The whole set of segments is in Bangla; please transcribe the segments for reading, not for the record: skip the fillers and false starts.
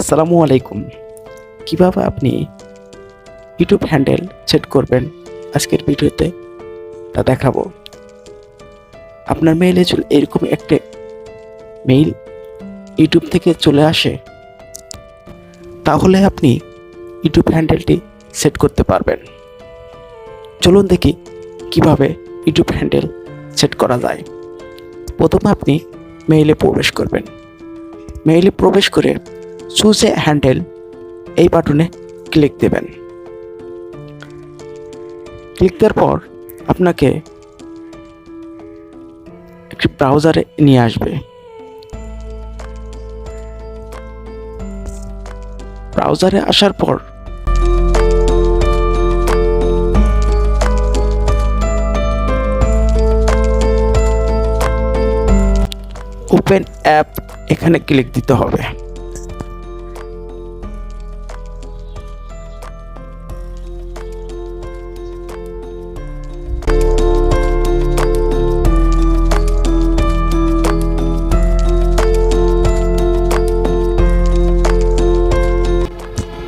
আসসালামু আলাইকুম। কিভাবে আপনি ইউটিউব হ্যান্ডেল সেট করবেন আজকের ভিডিওতে তা দেখাবো। আপনার মেইলে এরকম একটা মেইল ইউটিউব থেকে চলে আসে, তাহলে আপনি ইউটিউব হ্যান্ডেলটি সেট করতে পারবেন। চলুন দেখি কিভাবে ইউটিউব হ্যান্ডেল সেট করা যায়। প্রথমে আপনি মেইলে প্রবেশ করবেন। মেইলে প্রবেশ করে চুজ এ হ্যান্ডেল এই বাটনে ক্লিক দেবেন। ক্লিক দেওয়ার পর আপনাকে একটি ব্রাউজারে নিয়ে আসবে। ব্রাউজারে আসার পর ওপেন অ্যাপ এখানে ক্লিক দিতে হবে।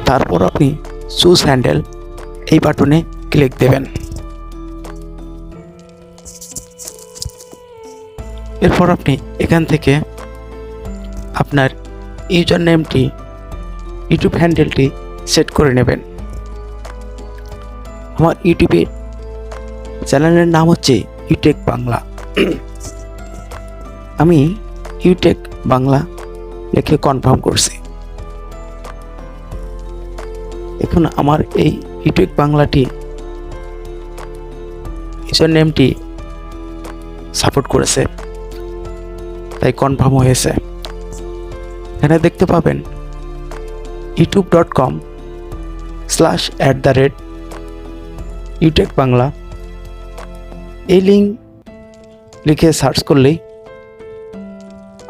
তারপর আপনি চুজ হ্যান্ডেল এই বাটনে ক্লিক দেবেন। এরপর আপনি এখান থেকে আপনার ইউজার নেমটি ইউটিউব হ্যান্ডেলটি সেট করে নেবেন। আমার ইউটিউবের চ্যানেলের নাম হচ্ছে ইউটেক বাংলা। আমি ইউটেক বাংলা লিখে কনফার্ম করছি। এখন আমার এই ইউটিউব বাংলাটি ইউজার নেমটি সাপোর্ট করেছে, তাই কনফার্ম হয়েছে। এখানে দেখতে পাবেন youtube.com/@ইউটেক বাংলা। এই লিঙ্ক লিখে সার্চ করলেই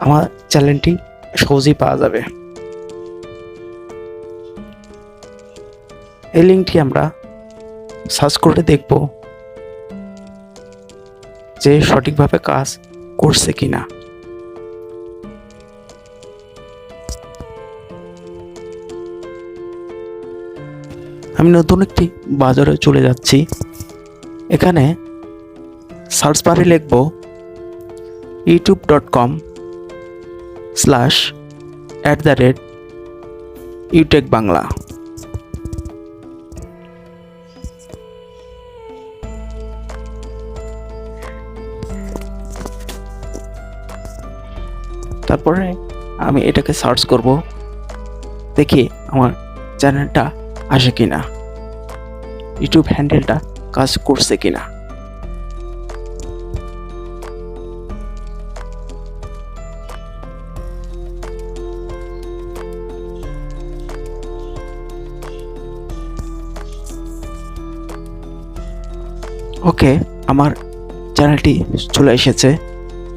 আমার চ্যানেলটি সহজেই পাওয়া যাবে। এই লিঙ্কটি আমরা সার্চ করে দেখব যে সঠিকভাবে কাজ করছে কিনা। আমি নতুন একটি বাজারে চলে যাচ্ছি। এখানে সার্চ বারে লিখব youtube.com/@ইউটেক বাংলা। তারপরে আমি এটাকে সার্চ করব, দেখি আমার চ্যানেলটা আসে কিনা, ইউটিউব হ্যান্ডেলটা কাজ করছে কিনা। ওকে, আমার চ্যানেলটি চলে এসেছে।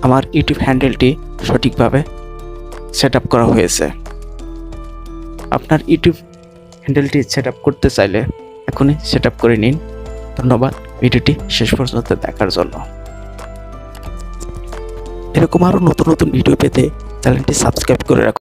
আমার ইউটিউব হ্যান্ডেলটি সঠিকভাবে সেট আপ করা হয়েছে। আপনার ইউটিউব হ্যান্ডেলটি সেট আপ করতে চাইলে এখনই সেট আপ করে নিন। ধন্যবাদ ভিডিওটি শেষ পর্যন্ত দেখার জন্য। এরকম আরও নতুন নতুন ভিডিও পেতে চ্যানেলটি সাবস্ক্রাইব করে রাখুন।